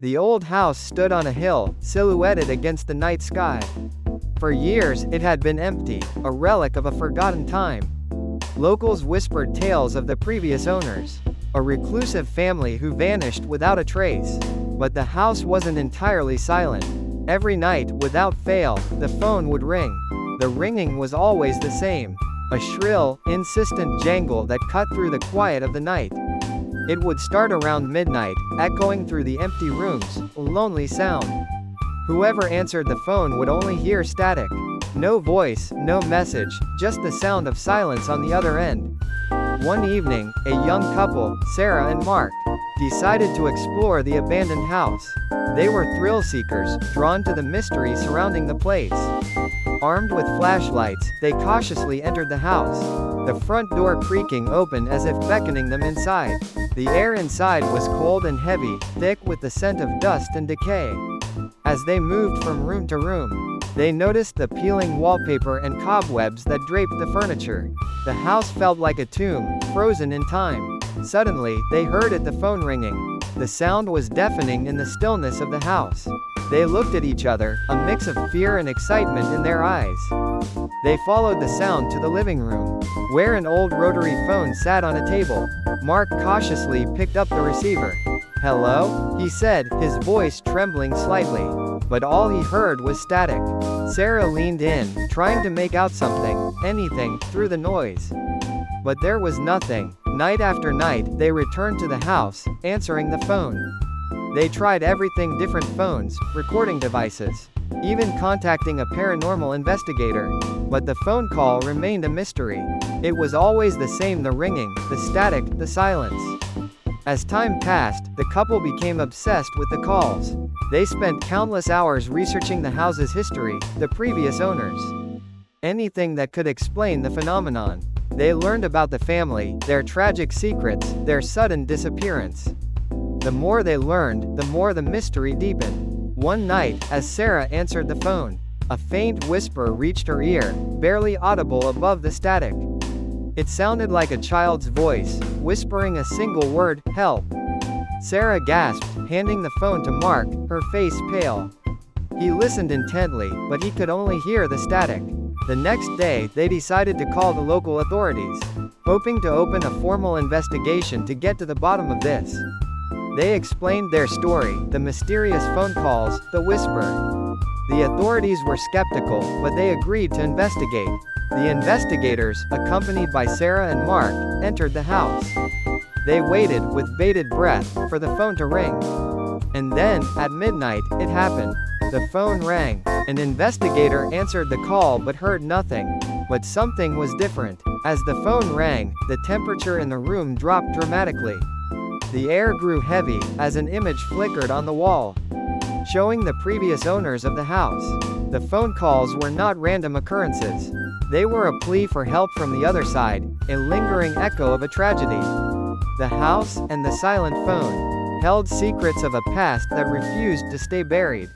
The old house stood on a hill, silhouetted against the night sky. For years, it had been empty, a relic of a forgotten time. Locals whispered tales of the previous owners, a reclusive family who vanished without a trace. But the house wasn't entirely silent. Every night, without fail, the phone would ring. The ringing was always the same, a shrill, insistent jangle that cut through the quiet of the night. It would start around midnight, echoing through the empty rooms, a lonely sound. Whoever answered the phone would only hear static. No voice, no message, just the sound of silence on the other end. One evening, a young couple, Sarah and Mark, decided to explore the abandoned house. They were thrill seekers, drawn to the mystery surrounding the place. Armed with flashlights, they cautiously entered the house, the front door creaking open as if beckoning them inside. The air inside was cold and heavy, thick with the scent of dust and decay. As they moved from room to room, they noticed the peeling wallpaper and cobwebs that draped the furniture. The house felt like a tomb, frozen in time. Suddenly, they heard the phone ringing. The sound was deafening in the stillness of the house. They looked at each other, a mix of fear and excitement in their eyes. They followed the sound to the living room, where an old rotary phone sat on a table. Mark cautiously picked up the receiver. "Hello?" he said, his voice trembling slightly. But all he heard was static. Sarah leaned in, trying to make out something, anything, through the noise. But there was nothing. Night after night, they returned to the house, answering the phone. They tried everything, different phones, recording devices, even contacting a paranormal investigator. But the phone call remained a mystery. It was always the same, the ringing, the static, the silence. As time passed, the couple became obsessed with the calls. They spent countless hours researching the house's history, the previous owners, anything that could explain the phenomenon. They learned about the family, their tragic secrets, their sudden disappearance. The more they learned, the more the mystery deepened. One night, as Sarah answered the phone, a faint whisper reached her ear, barely audible above the static. It sounded like a child's voice, whispering a single word, "Help." Sarah gasped, handing the phone to Mark, her face pale. He listened intently, but he could only hear the static. The next day, they decided to call the local authorities, hoping to open a formal investigation to get to the bottom of this. They explained their story, the mysterious phone calls, the whisper. The authorities were skeptical, but they agreed to investigate. The investigators, accompanied by Sarah and Mark, entered the house. They waited, with bated breath, for the phone to ring. And then, at midnight, it happened. The phone rang. An investigator answered the call but heard nothing. But something was different. As the phone rang, the temperature in the room dropped dramatically. The air grew heavy, as an image flickered on the wall, showing the previous owners of the house. The phone calls were not random occurrences. They were a plea for help from the other side, a lingering echo of a tragedy. The house, and the silent phone, held secrets of a past that refused to stay buried.